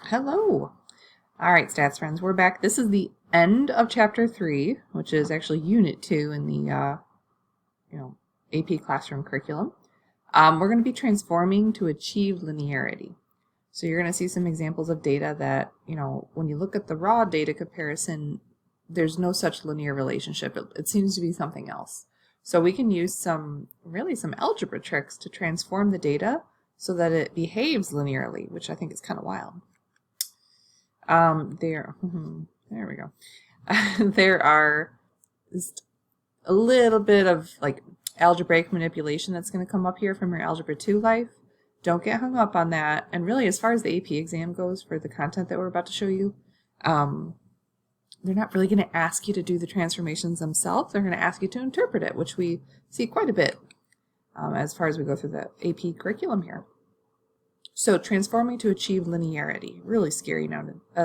Hello. All right, stats friends, we're back. This is the end of chapter 3, which is actually unit 2 in the AP classroom curriculum. We're going to be transforming to achieve linearity. So you're going to see some examples of data that, when you look at the raw data comparison, there's no such linear relationship. It seems to be something else. So we can use some algebra tricks to transform the data so that it behaves linearly, which I think is kind of wild. There we go. There are just a little bit of like algebraic manipulation that's going to come up here from your Algebra 2 life. Don't get hung up on that. And really, as far as the AP exam goes for the content that we're about to show you, they're not really going to ask you to do the transformations themselves. They're going to ask you to interpret it, which we see quite a bit as far as we go through the AP curriculum here. So transforming to achieve linearity, really scary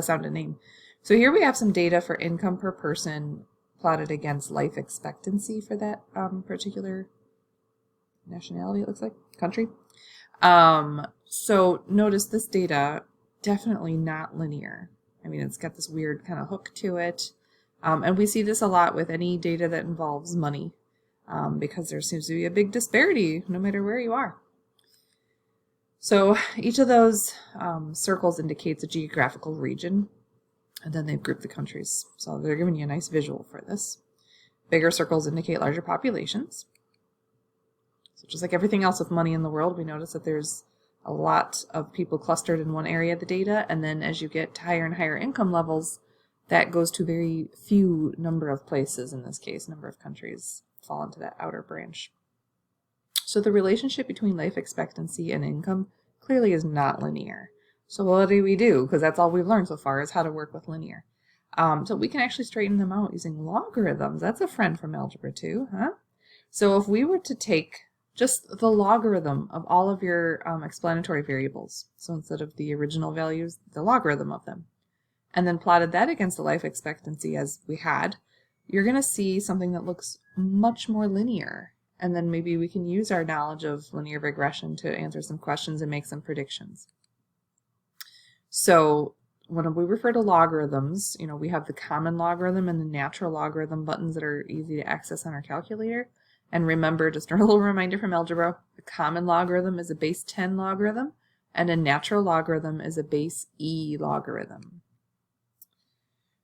sounding name. So here we have some data for income per person plotted against life expectancy for that particular nationality, it looks like, country. So notice this data, definitely not linear. I mean, it's got this weird kind of hook to it. And we see this a lot with any data that involves money because there seems to be a big disparity no matter where you are. So each of those circles indicates a geographical region, and then they've grouped the countries. So they're giving you a nice visual for this. Bigger circles indicate larger populations. So just like everything else with money in the world, we notice that there's a lot of people clustered in one area of the data, and then as you get to higher and higher income levels, that goes to very few number of places, in this case, number of countries fall into that outer branch. So the relationship between life expectancy and income clearly is not linear. So what do we do? Because that's all we've learned so far is how to work with linear. So we can actually straighten them out using logarithms. That's a friend from Algebra 2, huh? So if we were to take just the logarithm of all of your explanatory variables, so instead of the original values, the logarithm of them, and then plotted that against the life expectancy as we had, you're going to see something that looks much more linear. And then maybe we can use our knowledge of linear regression to answer some questions and make some predictions. So when we refer to logarithms, we have the common logarithm and the natural logarithm buttons that are easy to access on our calculator. And remember, just a little reminder from algebra, a common logarithm is a base 10 logarithm, and a natural logarithm is a base e logarithm.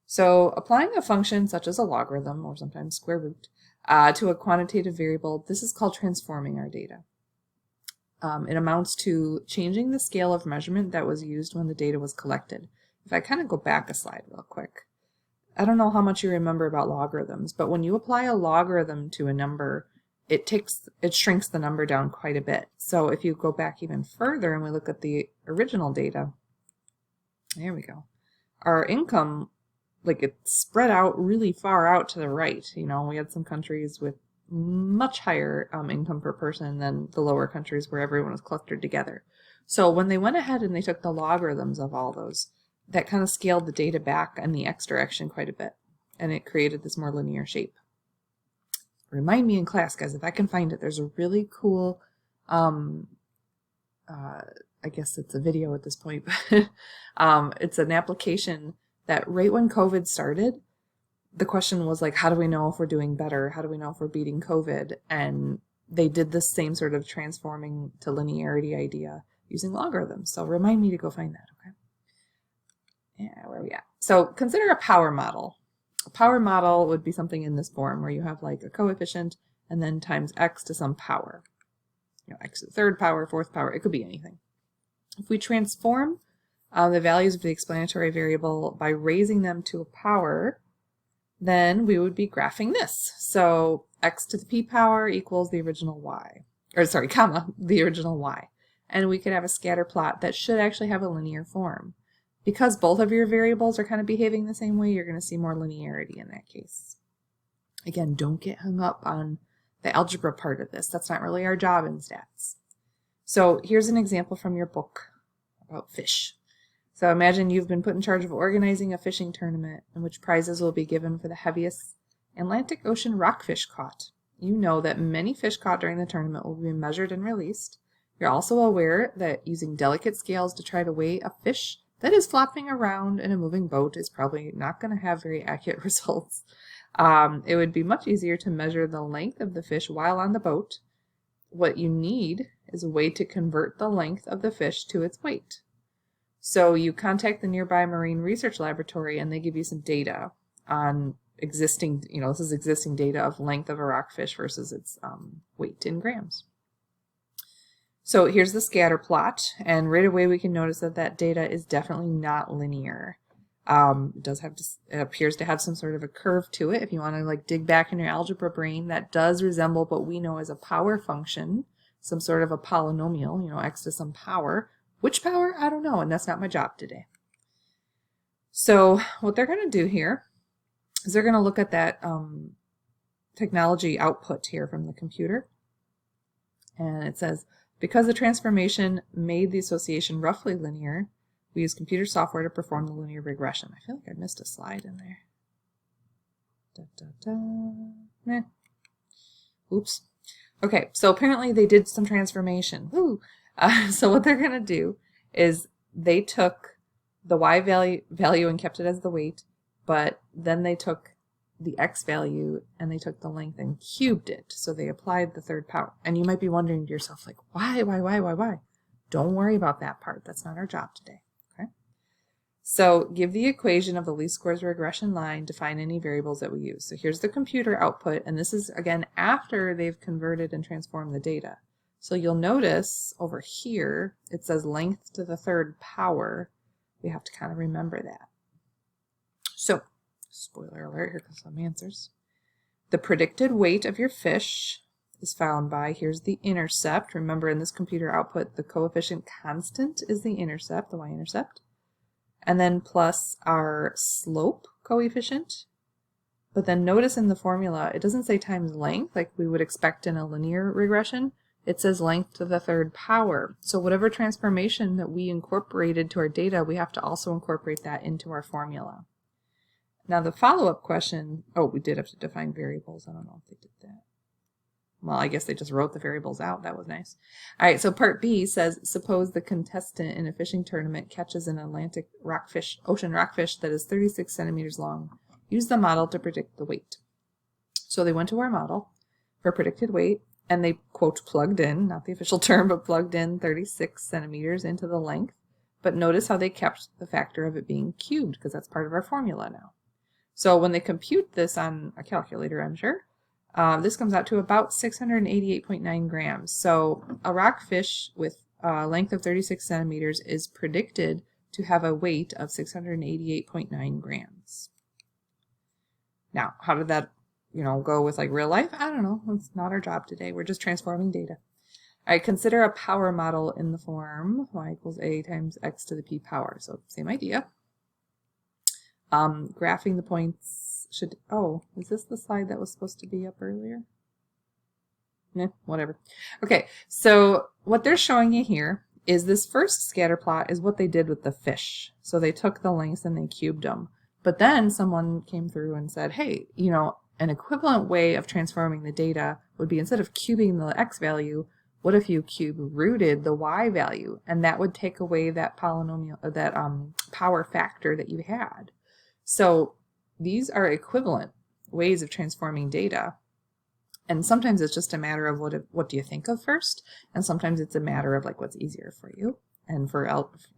So applying a function such as a logarithm, or sometimes square root, to a quantitative variable, this is called transforming our data. It amounts to changing the scale of measurement that was used when the data was collected. If I kind of go back a slide real quick, I don't know how much you remember about logarithms, but when you apply a logarithm to a number, it shrinks the number down quite a bit. So if you go back even further and we look at the original data, there we go. Our income, it's spread out really far out to the right. We had some countries with much higher income per person than the lower countries where everyone was clustered together. So when they went ahead and they took the logarithms of all those, that kind of scaled the data back in the x direction quite a bit, and it created this more linear shape. Remind me in class, guys, if I can find it. There's a really cool, I guess it's a video at this point, but it's an application that right when COVID started, the question was how do we know if we're doing better? How do we know if we're beating COVID? And they did this same sort of transforming to linearity idea using logarithms. So remind me to go find that, okay? Yeah, where are we at? So consider a power model. A power model would be something in this form where you have a coefficient and then times x to some power. X to the third power, fourth power, it could be anything. If we transform the values of the explanatory variable by raising them to a power, then we would be graphing this. So x to the p power equals the original y, comma, the original y. And we could have a scatter plot that should actually have a linear form. Because both of your variables are kind of behaving the same way, you're going to see more linearity in that case. Again, don't get hung up on the algebra part of this. That's not really our job in stats. So here's an example from your book about fish. So imagine you've been put in charge of organizing a fishing tournament in which prizes will be given for the heaviest Atlantic Ocean rockfish caught. You know that many fish caught during the tournament will be measured and released. You're also aware that using delicate scales to try to weigh a fish that is flopping around in a moving boat is probably not going to have very accurate results. It would be much easier to measure the length of the fish while on the boat. What you need is a way to convert the length of the fish to its weight. So you contact the nearby marine research laboratory and they give you some data on existing, this is existing data of length of a rockfish versus its weight in grams. So here's the scatter plot, and right away we can notice that that data is definitely not linear. It appears to have some sort of a curve to it. If you want to like dig back in your algebra brain, that does resemble what we know as a power function, some sort of a polynomial, x to some power. Which power? I don't know, and that's not my job today. So what they're going to do here is they're going to look at that technology output here from the computer, and it says, because the transformation made the association roughly linear, we use computer software to perform the linear regression. I feel like I missed a slide in there. Meh. Oops. Okay, so apparently they did some transformation. Woo! So what they're going to do is they took the y value and kept it as the weight, but then they took the x value and they took the length and cubed it. So they applied the third power. And you might be wondering to yourself, like, why? Don't worry about that part. That's not our job today. Okay. So give the equation of the least squares regression line, define any variables that we use. So here's the computer output, and this is again after they've converted and transformed the data. So you'll notice over here it says length to the third power. We have to kind of remember that. So spoiler alert, here comes some answers. The predicted weight of your fish is found by, here's the intercept. Remember, in this computer output, the coefficient constant is the intercept, the y-intercept. And then plus our slope coefficient. But then notice in the formula, it doesn't say times length like we would expect in a linear regression. It says length to the third power. So whatever transformation that we incorporated to our data, we have to also incorporate that into our formula. Now the follow-up question, we did have to define variables. I don't know if they did that. Well, I guess they just wrote the variables out. That was nice. All right, so part B says, suppose the contestant in a fishing tournament catches an Atlantic ocean rockfish that is 36 centimeters long. Use the model to predict the weight. So they went to our model for predicted weight, and they, quote, plugged in, not the official term, but plugged in 36 centimeters into the length. But notice how they kept the factor of it being cubed, because that's part of our formula now. So when they compute this on a calculator, I'm sure, this comes out to about 688.9 grams. So a rockfish with a length of 36 centimeters is predicted to have a weight of 688.9 grams. Now, how did that, go with like real life? I don't know. It's not our job today. We're just transforming data. All right, consider a power model in the form y equals a times x to the p power. So same idea. Graphing the points should, is this the slide that was supposed to be up earlier? Whatever. Okay, so what they're showing you here is this first scatter plot is what they did with the fish. So they took the lengths and they cubed them. But then someone came through and said, hey, an equivalent way of transforming the data would be, instead of cubing the x value, what if you cube rooted the y value? And that would take away that polynomial, that power factor that you had. So these are equivalent ways of transforming data. And sometimes it's just a matter of what do you think of first, and sometimes it's a matter of like what's easier for you. And for,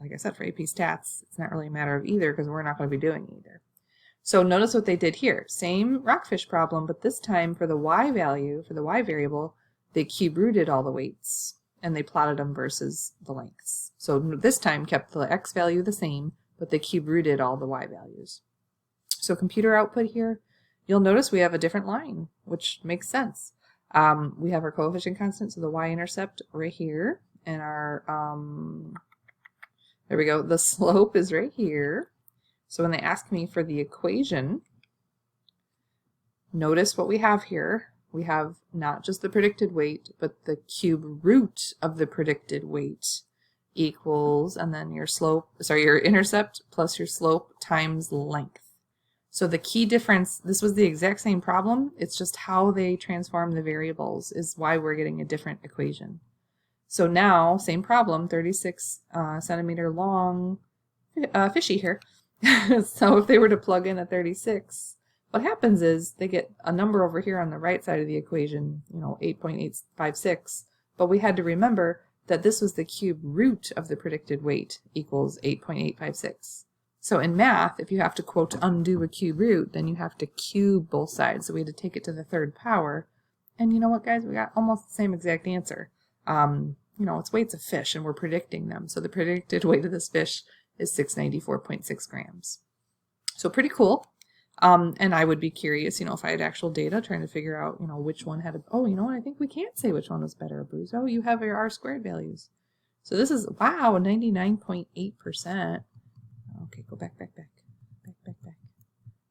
like I said, for AP Stats, it's not really a matter of either, because we're not going to be doing either. So notice what they did here. Same rockfish problem, but this time for the y value, for the y variable, they cube rooted all the weights and they plotted them versus the lengths. So this time kept the x value the same, but they cube rooted all the y values. So computer output here, you'll notice we have a different line, which makes sense. We have our coefficient constant, so the y-intercept right here, and our, there we go, the slope is right here. So when they ask me for the equation, notice what we have here. We have not just the predicted weight, but the cube root of the predicted weight equals, and then your intercept plus your slope times length. So the key difference, this was the exact same problem, it's just how they transform the variables is why we're getting a different equation. So now, same problem, 36 centimeter long fishy here. So if they were to plug in a 36, what happens is they get a number over here on the right side of the equation, 8.856, but we had to remember that this was the cube root of the predicted weight equals 8.856. So in math, if you have to, quote, undo a cube root, then you have to cube both sides. So we had to take it to the third power. And you know what, guys? We got almost the same exact answer. It's weights of fish, and we're predicting them. So the predicted weight of this fish is 694.6 grams. So pretty cool. And I would be curious, if I had actual data, trying to figure out, which one had I think we can't say which one was better, Bruce. Oh, you have your R squared values. So this is, wow, 99.8%. Okay, go back.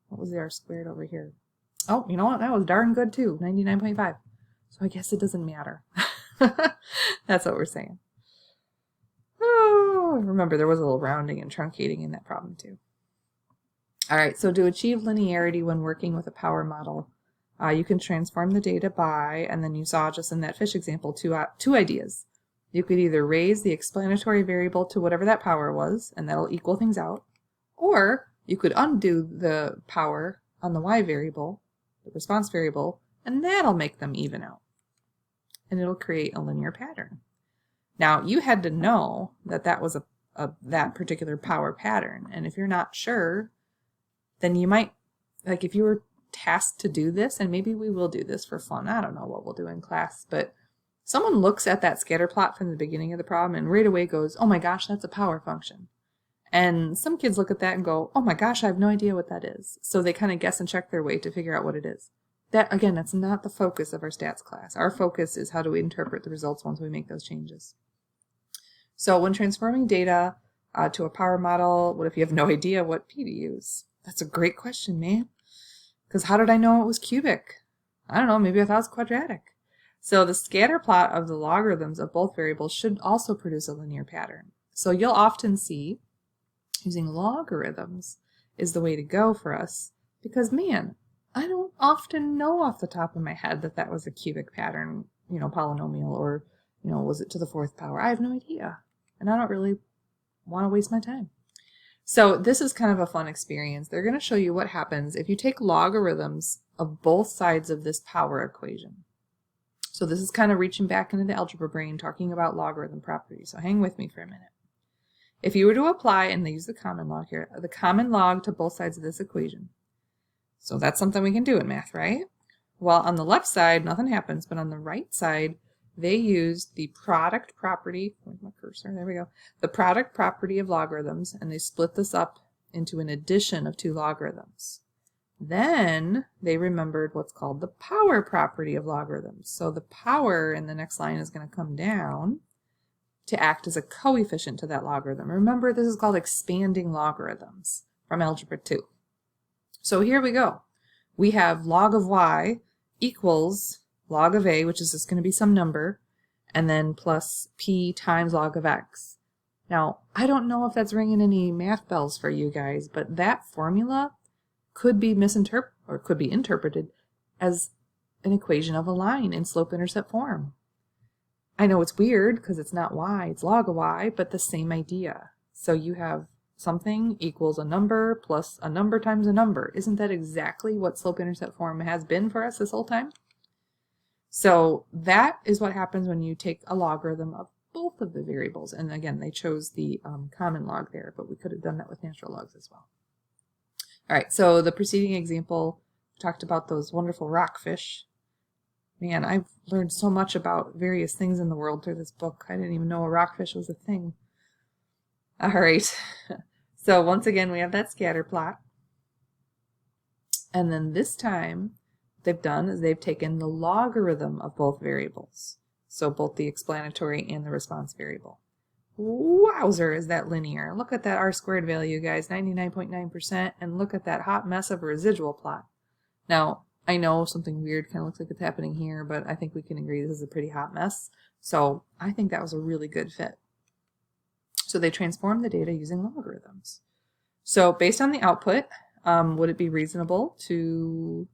What was the R squared over here? Oh, you know what? That was darn good too, 99.5. So I guess it doesn't matter. That's what we're saying. Oh, remember, there was a little rounding and truncating in that problem too. All right, so to achieve linearity when working with a power model, you can transform the data by, and then you saw just in that fish example, two ideas. You could either raise the explanatory variable to whatever that power was, and that'll equal things out, or you could undo the power on the y variable, the response variable, and that'll make them even out. And it'll create a linear pattern. Now, you had to know that that was that particular power pattern, and if you're not sure, then you might, like if you were tasked to do this, and maybe we will do this for fun, I don't know what we'll do in class, but someone looks at that scatter plot from the beginning of the problem and right away goes, oh my gosh, that's a power function. And some kids look at that and go, oh my gosh, I have no idea what that is. So they kind of guess and check their way to figure out what it is. That, again, that's not the focus of our stats class. Our focus is how do we interpret the results once we make those changes. So when transforming data to a power model, what if you have no idea what P to use? That's a great question, man. Because how did I know it was cubic? I don't know, maybe I thought it was quadratic. So the scatter plot of the logarithms of both variables should also produce a linear pattern. So you'll often see using logarithms is the way to go for us because, man, I don't often know off the top of my head that that was a cubic pattern, polynomial, or, was it to the fourth power? I have no idea. And I don't really want to waste my time. So this is kind of a fun experience. They're going to show you what happens if you take logarithms of both sides of this power equation. So this is kind of reaching back into the algebra brain, talking about logarithm properties. So hang with me for a minute. If you were to apply, and they use the common log here, the common log to both sides of this equation. So that's something we can do in math, right? Well, on the left side, nothing happens, but on the right side, they use the product property, where's my cursor, there we go, the product property of logarithms, and they split this up into an addition of two logarithms. Then they remembered what's called the power property of logarithms. So the power in the next line is going to come down to act as a coefficient to that logarithm. Remember, this is called expanding logarithms from Algebra 2. So here we go. We have log of y equals log of a, which is just going to be some number, and then plus p times log of x. Now, I don't know if that's ringing any math bells for you guys, but that formula could be misinterpreted, or could be interpreted as an equation of a line in slope-intercept form. I know it's weird because it's not y, it's log of y, but the same idea. So you have something equals a number plus a number times a number. Isn't that exactly what slope-intercept form has been for us this whole time? So that is what happens when you take a logarithm of both of the variables. And again, they chose the common log there, but we could have done that with natural logs as well. All right, so the preceding example talked about those wonderful rockfish. Man, I've learned so much about various things in the world through this book. I didn't even know a rockfish was a thing. All right, so once again, we have that scatter plot. And then this time, what they've done is they've taken the logarithm of both variables. So both the explanatory and the response variable. Wowzer, is that linear. Look at that R squared value, guys, 99.9%, and look at that hot mess of a residual plot. Now, I know something weird kind of looks like it's happening here, but I think we can agree this is a pretty hot mess. So I think that was a really good fit. So they transformed the data using logarithms. So based on the output, would it be reasonable to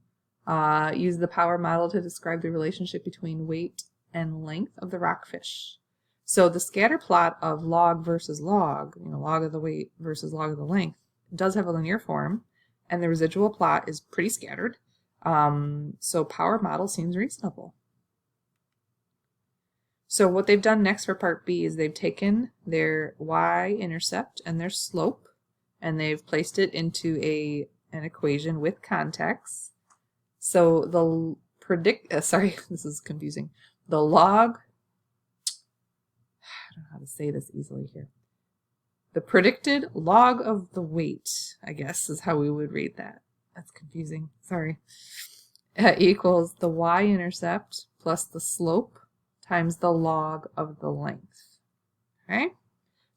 use the power model to describe the relationship between weight and length of the rockfish? So the scatter plot of log versus log, log of the weight versus log of the length, does have a linear form, and the residual plot is pretty scattered. So power model seems reasonable. So what they've done next for part B is they've taken their y-intercept and their slope, and they've placed it into an equation with context. So the this is confusing. The log, I don't know how to say this easily here. The predicted log of the weight, I guess, is how we would read that. That's confusing. Sorry. Equals the y-intercept plus the slope times the log of the length. Okay?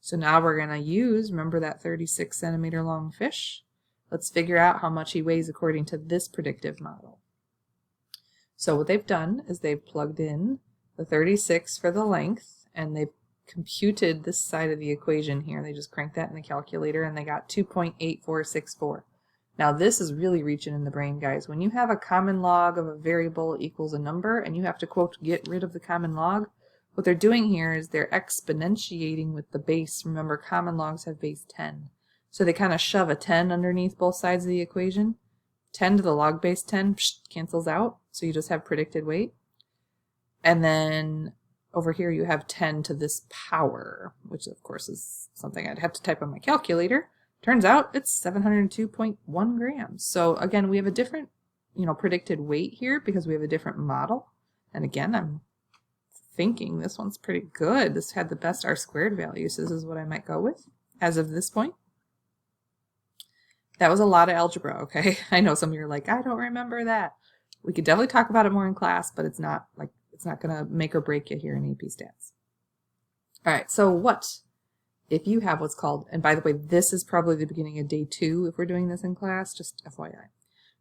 So now we're going to use, remember that 36 centimeter long fish? Let's figure out how much he weighs according to this predictive model. So what they've done is they've plugged in the 36 for the length, and they've computed this side of the equation here. They just cranked that in the calculator, and they got 2.8464. Now this is really reaching in the brain, guys. When you have a common log of a variable equals a number, and you have to, quote, get rid of the common log, what they're doing here is they're exponentiating with the base. Remember, common logs have base 10. So they kind of shove a 10 underneath both sides of the equation. 10 to the log base 10 cancels out, so you just have predicted weight. And then over here you have 10 to this power, which of course is something I'd have to type on my calculator. Turns out it's 702.1 grams. So again, we have a different, predicted weight here because we have a different model. And again, I'm thinking this one's pretty good. This had the best R-squared value, so this is what I might go with as of this point. That was a lot of algebra, okay? I know some of you are like, I don't remember that. We could definitely talk about it more in class, but it's not going to make or break you here in AP Stats. All right, so what if you have what's called, and by the way, this is probably the beginning of day 2 if we're doing this in class, just FYI.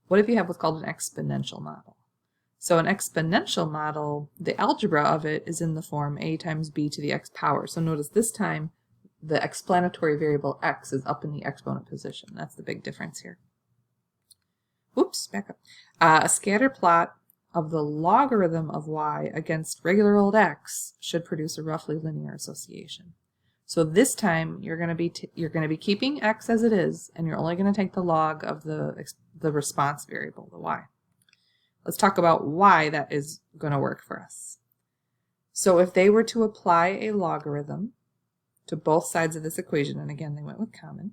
What if you have what's called an exponential model? So an exponential model, the algebra of it is in the form a times b to the x power. So notice this time, the explanatory variable x is up in the exponent position. That's the big difference here. Oops, back up. A scatter plot of the logarithm of y against regular old x should produce a roughly linear association. So this time you're going to be keeping x as it is, and you're only going to take the log of the response variable, the y. Let's talk about why that is going to work for us. So if they were to apply a logarithm to both sides of this equation, and again they went with common,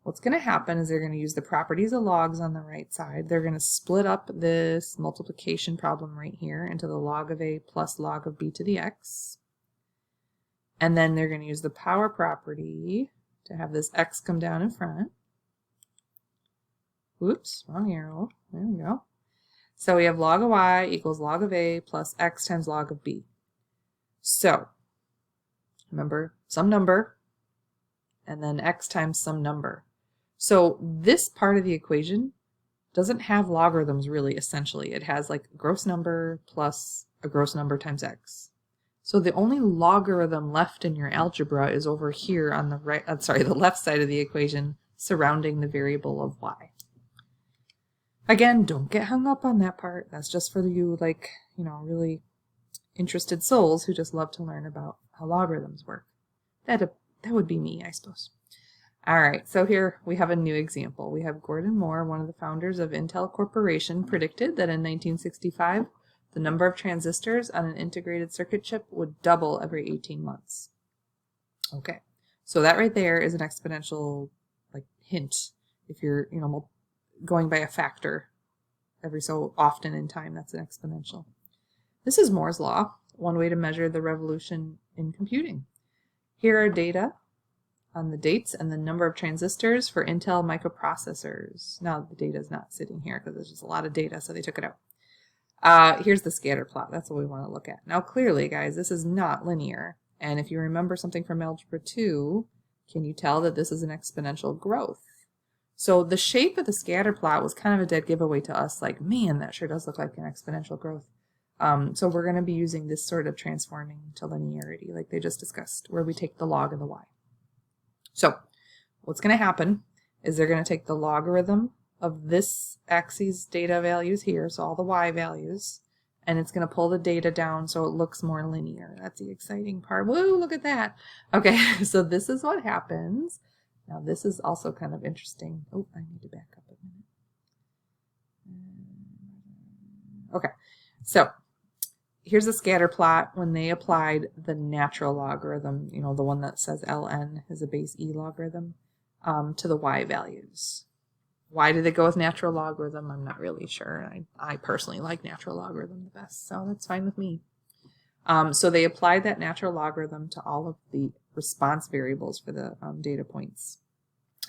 what's going to happen is they're going to use the properties of logs on the right side. They're going to split up this multiplication problem right here into the log of a plus log of b to the x. And then they're going to use the power property to have this x come down in front. Oops, wrong arrow. There we go. So we have log of y equals log of a plus x times log of b. So remember, some number, and then x times some number. So this part of the equation doesn't have logarithms really, essentially. It has like a gross number plus a gross number times x. So the only logarithm left in your algebra is over here on the the left side of the equation surrounding the variable of y. Again, don't get hung up on that part. That's just for you, really interested souls who just love to learn about how logarithms work. That would be me, I suppose. All right, so here we have a new example. We have Gordon Moore, one of the founders of Intel Corporation, predicted that in 1965, the number of transistors on an integrated circuit chip would double every 18 months. Okay, so that right there is an exponential hint. If you're going by a factor every so often in time, that's an exponential. This is Moore's law, one way to measure the revolution in computing. Here are data on the dates and the number of transistors for Intel microprocessors. Now the data is not sitting here because there's just a lot of data, so they took it out. Here's the scatter plot. That's what we want to look at. Now clearly, guys, this is not linear. And if you remember something from Algebra 2, can you tell that this is an exponential growth? So the shape of the scatter plot was kind of a dead giveaway to us, like, man, that sure does look like an exponential growth. So we're going to be using this sort of transforming to linearity, like they just discussed, where we take the log of the y. So what's going to happen is they're going to take the logarithm of this axis data values here, so all the y values, and it's going to pull the data down so it looks more linear. That's the exciting part. Woo, look at that. Okay, so this is what happens. Now this is also kind of interesting. Oh, I need to back up a minute. Okay, so here's a scatter plot when they applied the natural logarithm, you know, the one that says ln is a base e logarithm, to the y values. Why did they go with natural logarithm? I'm not really sure. I personally like natural logarithm the best, so that's fine with me. So they applied that natural logarithm to all of the response variables for the data points.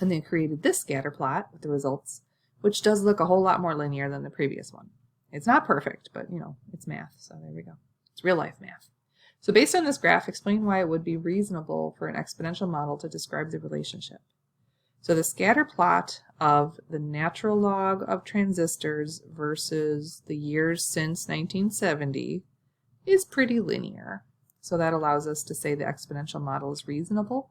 And they created this scatter plot with the results, which does look a whole lot more linear than the previous one. It's not perfect, but you know, it's math, so there we go. It's real life math. So based on this graph, explain why it would be reasonable for an exponential model to describe the relationship. So the scatter plot of the natural log of transistors versus the years since 1970 is pretty linear. So that allows us to say the exponential model is reasonable.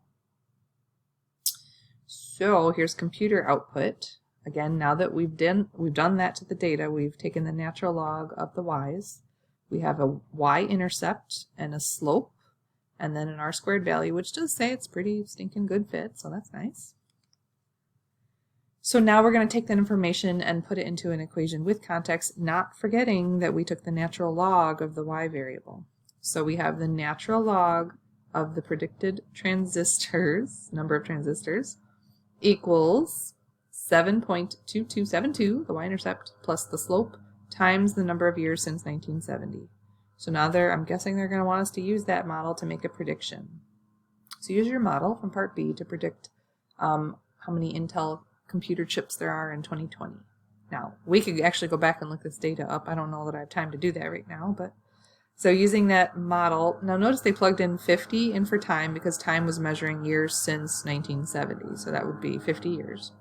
So here's computer output. Again, now that we've done that to the data, we've taken the natural log of the y's. We have a y-intercept and a slope, and then an r-squared value, which does say it's pretty stinking good fit, so that's nice. So now we're going to take that information and put it into an equation with context, not forgetting that we took the natural log of the y variable. So we have the natural log of the predicted transistors, number of transistors, equals 7.2272, the y-intercept, plus the slope, times the number of years since 1970. So now I'm guessing they're going to want us to use that model to make a prediction. So use your model from part B to predict how many Intel computer chips there are in 2020. Now, we could actually go back and look this data up. I don't know that I have time to do that right now, but so using that model, now notice they plugged in 50 in for time because time was measuring years since 1970, so that would be 50 years.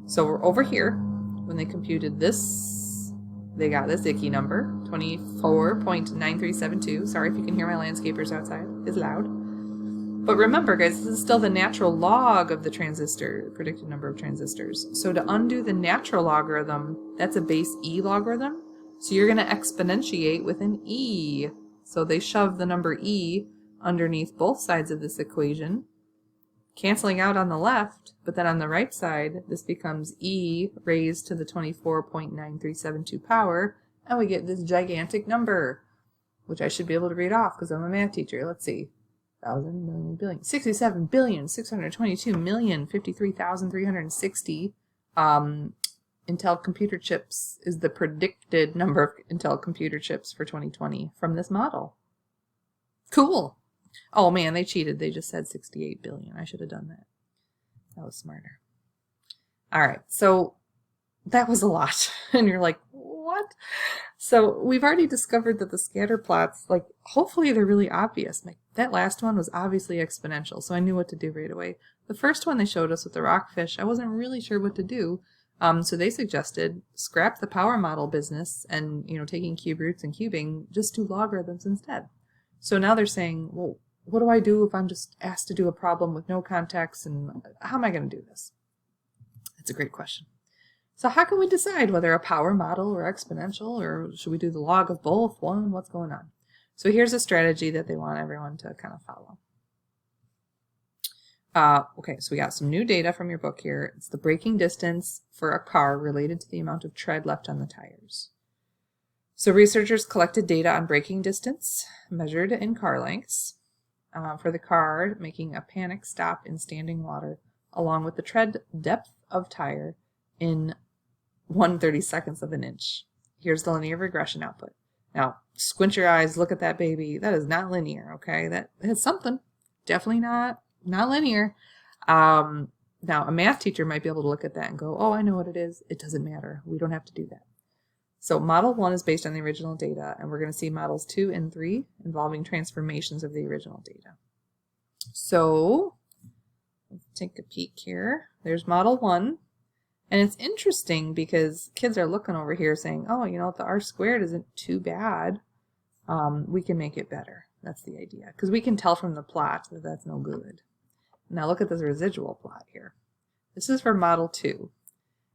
So we're over here, when they computed this, they got this icky number, 24.9372. Sorry if you can hear my landscapers outside, it's loud. But remember guys, this is still the natural log of the transistor, predicted number of transistors. So to undo the natural logarithm, that's a base e logarithm. So you're going to exponentiate with an e. So they shove the number e underneath both sides of this equation, canceling out on the left, but then on the right side, this becomes e raised to the 24.9372 power, and we get this gigantic number, which I should be able to read off because I'm a math teacher. Let's see. 1,000, million, billion, 67,622,053,360. Intel computer chips is the predicted number of Intel computer chips for 2020 from this model. Cool. Oh man, they cheated. They just said 68 billion. I should have done that. That was smarter. All right, so that was a lot. And you're like, what? So we've already discovered that the scatter plots, like, hopefully they're really obvious. Like, that last one was obviously exponential, so I knew what to do right away. The first one they showed us with the rockfish, I wasn't really sure what to do. So they suggested scrap the power model business and, you know, taking cube roots and cubing, just do logarithms instead. So now they're saying, well, what do I do if I'm just asked to do a problem with no context, and how am I going to do this? That's a great question. So how can we decide whether a power model or exponential, or should we do the log of both? One, what's going on? So here's a strategy that they want everyone to kind of follow. Okay, so we got some new data from your book here. It's the braking distance for a car related to the amount of tread left on the tires. So researchers collected data on braking distance measured in car lengths for the car making a panic stop in standing water, along with the tread depth of tire in 1/32 of an inch. Here's the linear regression output. Now, squint your eyes, look at that baby. That is not linear, okay? That is something. Definitely not linear. Now, a math teacher might be able to look at that and go, oh, I know what it is. It doesn't matter. We don't have to do that. So model 1 is based on the original data, and we're going to see models 2 and 3 involving transformations of the original data. So let's take a peek here. There's model 1, and it's interesting because kids are looking over here saying, oh, you know, the r squared isn't too bad. We can make it better. That's the idea, because we can tell from the plot that that's no good. Now look at this residual plot here. This is for model 2,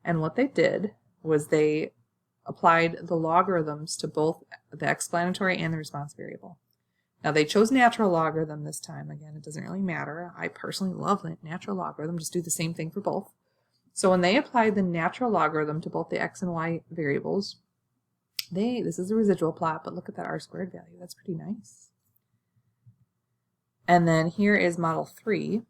and what they did was they applied the logarithms to both the explanatory and the response variable. Now they chose natural logarithm this time. Again, it doesn't really matter. I personally love the natural logarithm. Just do the same thing for both. So when they applied the natural logarithm to both the x and y variables, this is a residual plot, but look at that r² value. That's pretty nice. And then here is model 3,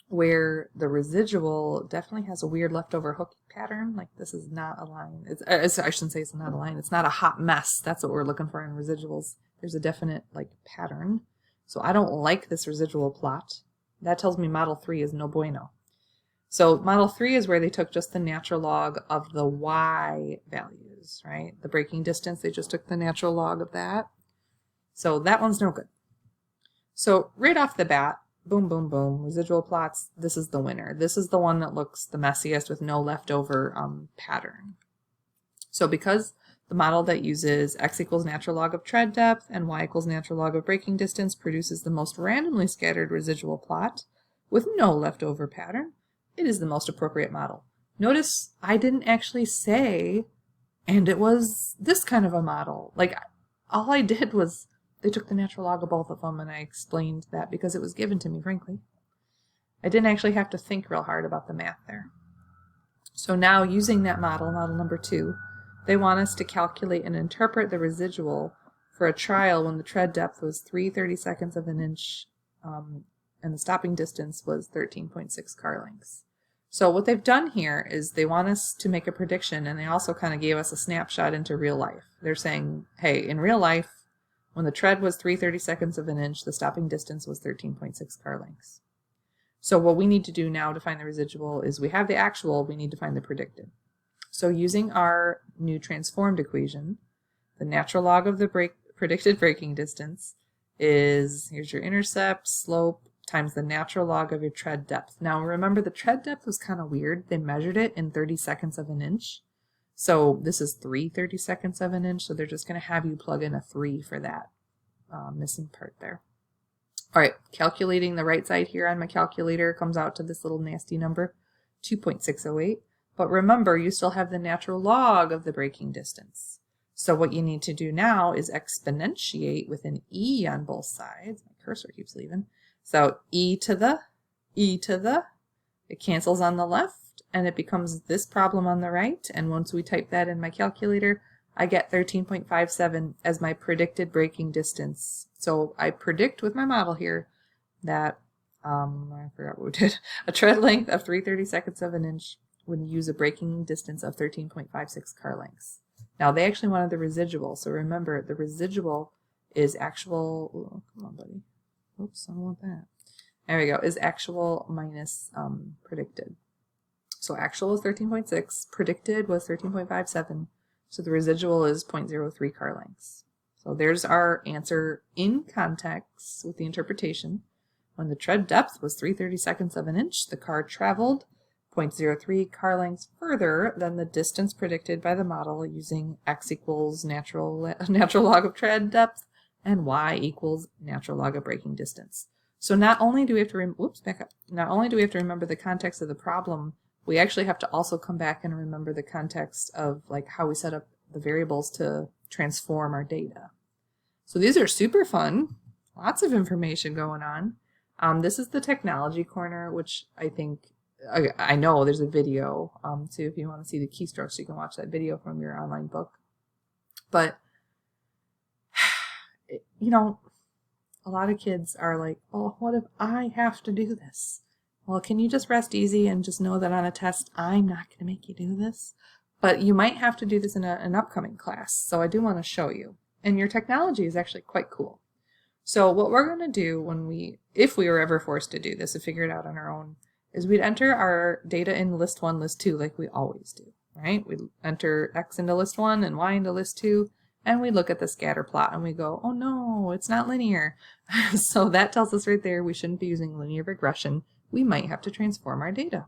where the residual definitely has a weird leftover hook pattern. Like this is not a line. I shouldn't say it's not a line. It's not a hot mess. That's what we're looking for in residuals. There's a definite like pattern. So I don't like this residual plot. That tells me model 3 is no bueno. So model 3 is where they took just the natural log of the y values, right? The breaking distance, they just took the natural log of that. So that one's no good. So right off the bat, boom, boom, boom, residual plots, this is the winner. This is the one that looks the messiest with no leftover pattern. So because the model that uses x equals natural log of tread depth and y equals natural log of breaking distance produces the most randomly scattered residual plot with no leftover pattern, it is the most appropriate model. Notice I didn't actually say, and it was this kind of a model. Like all I did was they took the natural log of both of them, and I explained that because it was given to me, frankly. I didn't actually have to think real hard about the math there. So now using that model, model number 2, they want us to calculate and interpret the residual for a trial when the tread depth was 3/32 of an inch and the stopping distance was 13.6 car lengths. So what they've done here is they want us to make a prediction, and they also kind of gave us a snapshot into real life. They're saying, hey, in real life, when the tread was 3/32 of an inch, the stopping distance was 13.6 car lengths. So what we need to do now to find the residual is we have the actual, we need to find the predicted. So using our new transformed equation, the natural log of the predicted braking distance is, here's your intercept, slope, times the natural log of your tread depth. Now remember, the tread depth was kind of weird. They measured it in 30/2 of an inch. So this is 3/32 of an inch, so they're just going to have you plug in a 3 for that missing part there. All right, calculating the right side here on my calculator comes out to this little nasty number, 2.608. But remember, you still have the natural log of the braking distance. So what you need to do now is exponentiate with an e on both sides. My cursor keeps leaving. So e to the, it cancels on the left, and it becomes this problem on the right. And once we type that in my calculator, I get 13.57 as my predicted braking distance. So I predict with my model here that, I forgot what we did, a tread length of 3/32 of an inch would use a braking distance of 13.56 car lengths. Now they actually wanted the residual, so remember the residual is actual, oh, come on buddy, oops, I don't want that. There we go, is actual minus predicted. So actual was 13.6, predicted was 13.57, so the residual is 0.03 car lengths. So there's our answer in context with the interpretation. When the tread depth was 3/32 of an inch, the car traveled 0.03 car lengths further than the distance predicted by the model using x equals natural log of tread depth and y equals natural log of braking distance. So not only do we have to not only do we have to remember the context of the problem, we actually have to also come back and remember the context of like how we set up the variables to transform our data. So these are super fun, lots of information going on. This is the technology corner, which I know there's a video, so if you want to see the keystrokes, you can watch that video from your online book. But, you know, a lot of kids are like, oh, what if I have to do this? Well, can you just rest easy and just know that on a test, I'm not going to make you do this? But you might have to do this in an upcoming class, so I do want to show you. And your technology is actually quite cool. So what we're going to do if we were ever forced to do this and figure it out on our own, is we'd enter our data in list 1, list 2 like we always do, right? We enter x into list 1 and y into list 2, and we look at the scatter plot and we go, oh no, it's not linear. So that tells us right there we shouldn't be using linear regression. We might have to transform our data.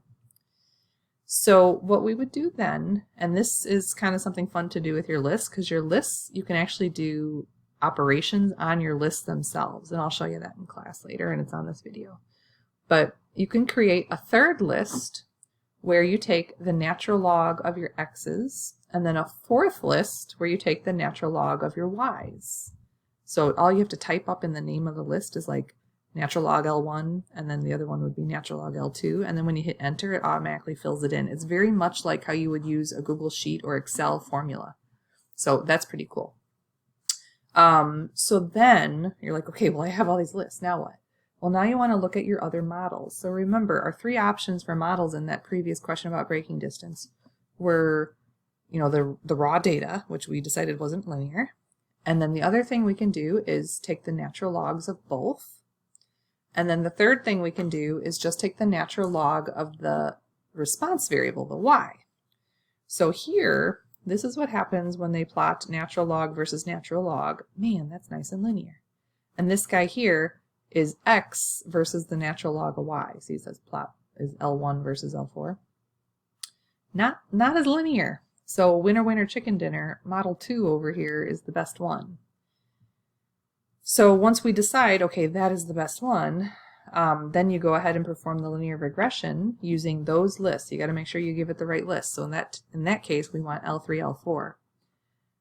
So what we would do then, and this is kind of something fun to do with your lists, because your lists, you can actually do operations on your lists themselves, and I'll show you that in class later, and it's on this video. But you can create a third list where you take the natural log of your x's, and then a fourth list where you take the natural log of your y's. So all you have to type up in the name of the list is like natural log L1, and then the other one would be natural log L2, and then when you hit enter, it automatically fills it in. It's very much like how you would use a Google Sheet or Excel formula. So that's pretty cool. So then you're like, okay, well, I have all these lists. Now what? Well, now you want to look at your other models. So remember, our three options for models in that previous question about braking distance were, the raw data, which we decided wasn't linear. And then the other thing we can do is take the natural logs of both. And then the third thing we can do is just take the natural log of the response variable, the y. So here, this is what happens when they plot natural log versus natural log. Man, that's nice and linear. And this guy here is x versus the natural log of y. See, it says plot is L1 versus L4. Not as linear. So winner, winner, chicken dinner, model 2 over here is the best one. So once we decide, okay, that is the best one, then you go ahead and perform the linear regression using those lists. You got to make sure you give it the right list. So in that case, we want L3, L4.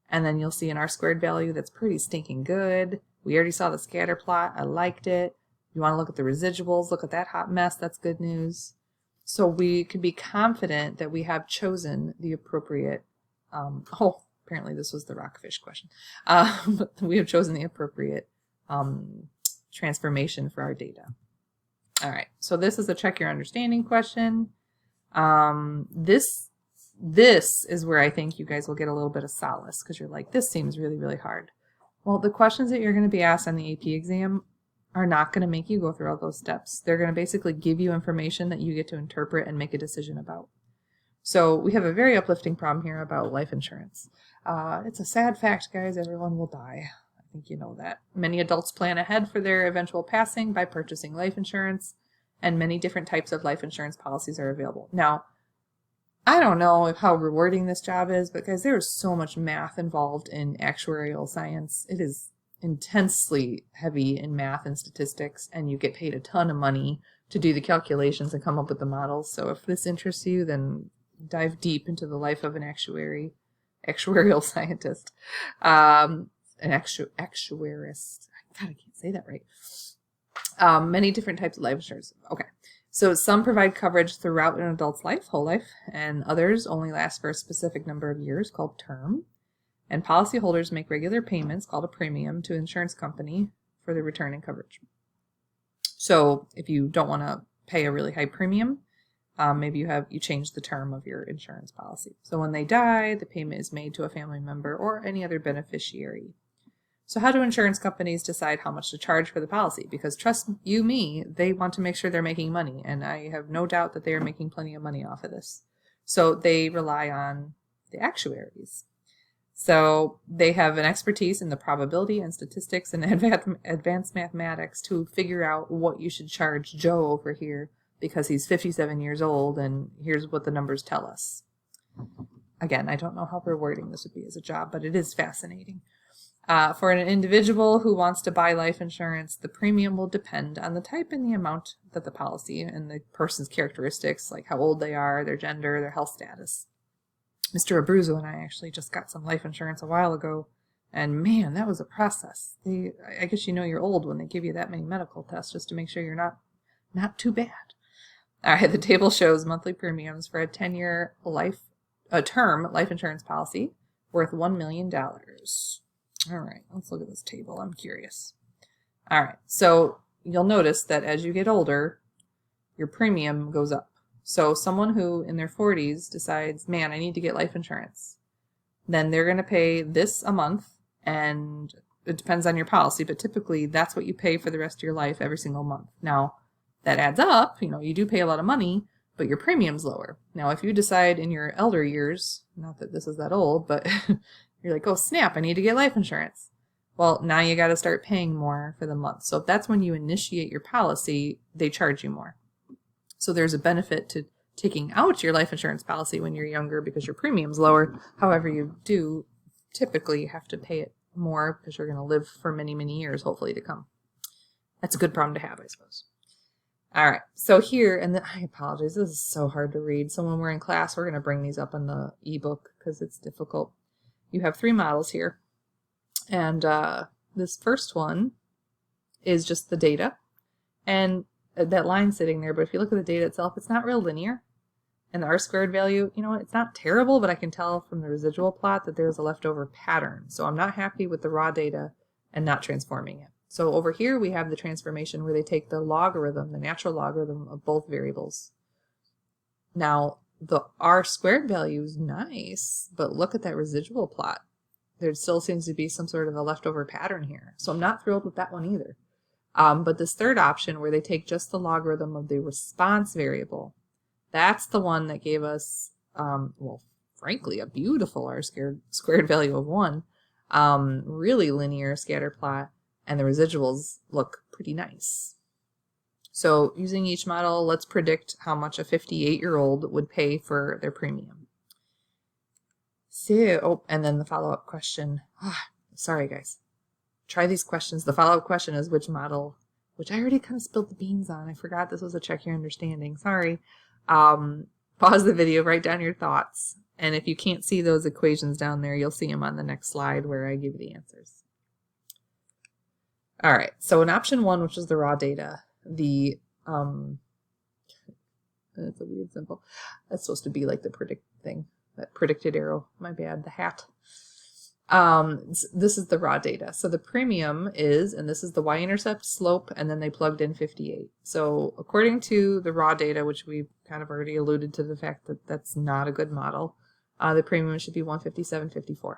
And then you'll see an R-squared value that's pretty stinking good. We already saw the scatter plot. I liked it. You want to look at the residuals. Look at that hot mess. That's good news. So we can be confident that we have chosen the appropriate, apparently this was the rockfish question. We have chosen the appropriate transformation for our data. All right, so this is a check your understanding question. This is where I think you guys will get a little bit of solace, because you're like, this seems really, really hard. Well, the questions that you're going to be asked on the AP exam are not going to make you go through all those steps. They're going to basically give you information that you get to interpret and make a decision about. So we have a very uplifting problem here about life insurance. It's a sad fact, guys, everyone will die. I think you know that. Many adults plan ahead for their eventual passing by purchasing life insurance, and many different types of life insurance policies are available. Now, I don't know how rewarding this job is, but guys, there is so much math involved in actuarial science. It is intensely heavy in math and statistics, and you get paid a ton of money to do the calculations and come up with the models. So if this interests you, then dive deep into the life of an actuarial scientist, an actuarist. God, I can't say that right. Many different types of life insurance. Okay. So some provide coverage throughout an adult's life, whole life, and others only last for a specific number of years, called term. And policyholders make regular payments, called a premium, to an insurance company for the return and coverage. So if you don't want to pay a really high premium, maybe you change the term of your insurance policy. So when they die, the payment is made to a family member or any other beneficiary. So how do insurance companies decide how much to charge for the policy? Because trust you me, they want to make sure they're making money, and I have no doubt that they are making plenty of money off of this. So they rely on the actuaries. So they have an expertise in the probability and statistics and advanced mathematics to figure out what you should charge Joe over here, because he's 57 years old and here's what the numbers tell us. Again, I don't know how rewarding this would be as a job, but it is fascinating. For an individual who wants to buy life insurance, the premium will depend on the type and the amount that the policy and the person's characteristics, like how old they are, their gender, their health status. Mr. Abruzzo and I actually just got some life insurance a while ago, and man, that was a process. I guess you know you're old when they give you that many medical tests just to make sure you're not too bad. All right, the table shows monthly premiums for a 10-year term life insurance policy worth $1 million. All right, let's look at this table. I'm curious. All right, so you'll notice that as you get older, your premium goes up. So someone who in their 40s decides, man, I need to get life insurance, then they're going to pay this a month, and it depends on your policy, but typically that's what you pay for the rest of your life every single month. Now, that adds up. You do pay a lot of money, but your premium's lower. Now, if you decide in your elder years, not that this is that old, but you're like, oh, snap, I need to get life insurance. Well, now you got to start paying more for the month. So that's when you initiate your policy, they charge you more. So there's a benefit to taking out your life insurance policy when you're younger because your premium's lower. However, you do typically have to pay it more because you're going to live for many, many years, hopefully, to come. That's a good problem to have, I suppose. All right, so here, and then I apologize, this is so hard to read. So when we're in class, we're going to bring these up on the ebook because it's difficult. You have 3 models here, and this first one is just the data, and that line sitting there, but if you look at the data itself, it's not real linear. And the R-squared value, you know, it's not terrible, but I can tell from the residual plot that there's a leftover pattern. So I'm not happy with the raw data and not transforming it. So over here we have the transformation where they take the logarithm, the natural logarithm of both variables. Now the R-squared value is nice, but look at that residual plot. There still seems to be some sort of a leftover pattern here. So I'm not thrilled with that one either. But this third option where they take just the logarithm of the response variable, that's the one that gave us, well, frankly, a beautiful R-squared value of 1, really linear scatter plot, and the residuals look pretty nice. So using each model, let's predict how much a 58-year-old would pay for their premium. So, oh, and then the follow-up question. Sorry, guys. Try these questions. The follow-up question is which model, which I already kind of spilled the beans on. I forgot this was a check your understanding. Sorry. Pause the video, write down your thoughts. And if you can't see those equations down there, you'll see them on the next slide where I give you the answers. All right, so in option 1, which is the raw data, the, that's a weird symbol. That's supposed to be like the predict thing, that predicted arrow. My bad, the hat. This is the raw data. So the premium is, and this is the y-intercept slope, and then they plugged in 58. So according to the raw data, which we've kind of already alluded to the fact that that's not a good model, the premium should be 157.54.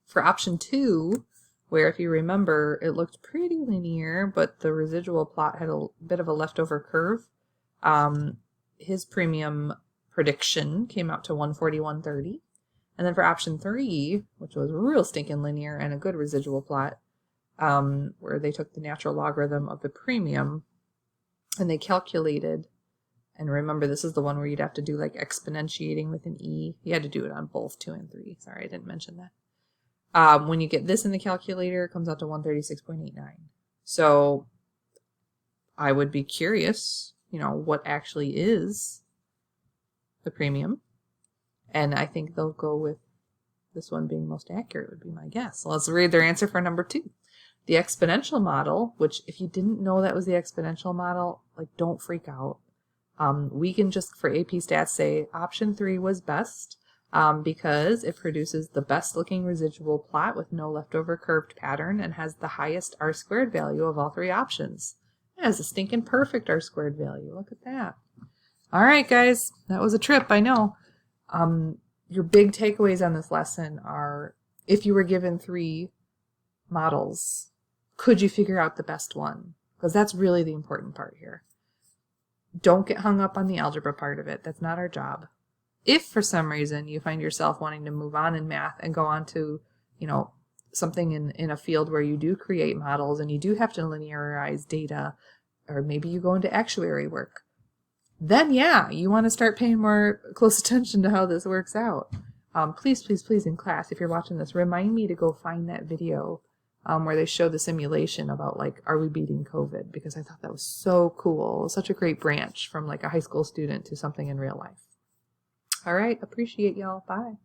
For option 2, where if you remember, it looked pretty linear, but the residual plot had a bit of a leftover curve, his premium prediction came out to 141.30. And then for option 3, which was real stinking linear and a good residual plot, where they took the natural logarithm of the premium and they calculated, and remember this is the one where you'd have to do like exponentiating with an E. You had to do it on both 2 and 3. Sorry, I didn't mention that. When you get this in the calculator, it comes out to 136.89. So I would be curious, you know, what actually is the premium. And I think they'll go with this one being most accurate would be my guess. So let's read their answer for number 2. The exponential model, which if you didn't know that was the exponential model, like don't freak out. We can just for AP stats say option 3 was best because it produces the best looking residual plot with no leftover curved pattern and has the highest R-squared value of all 3 options. It has a stinking perfect R-squared value. Look at that. All right, guys, that was a trip, I know. Your big takeaways on this lesson are, if you were given 3 models, could you figure out the best one? Because that's really the important part here. Don't get hung up on the algebra part of it. That's not our job. If for some reason you find yourself wanting to move on in math and go on to, you know, something in a field where you do create models and you do have to linearize data, or maybe you go into actuary work, then yeah, you want to start paying more close attention to how this works out. Please, please, please, in class, if you're watching this, remind me to go find that video where they show the simulation about, like, are we beating COVID? Because I thought that was so cool. Such a great branch from, like, a high school student to something in real life. All right, appreciate y'all. Bye.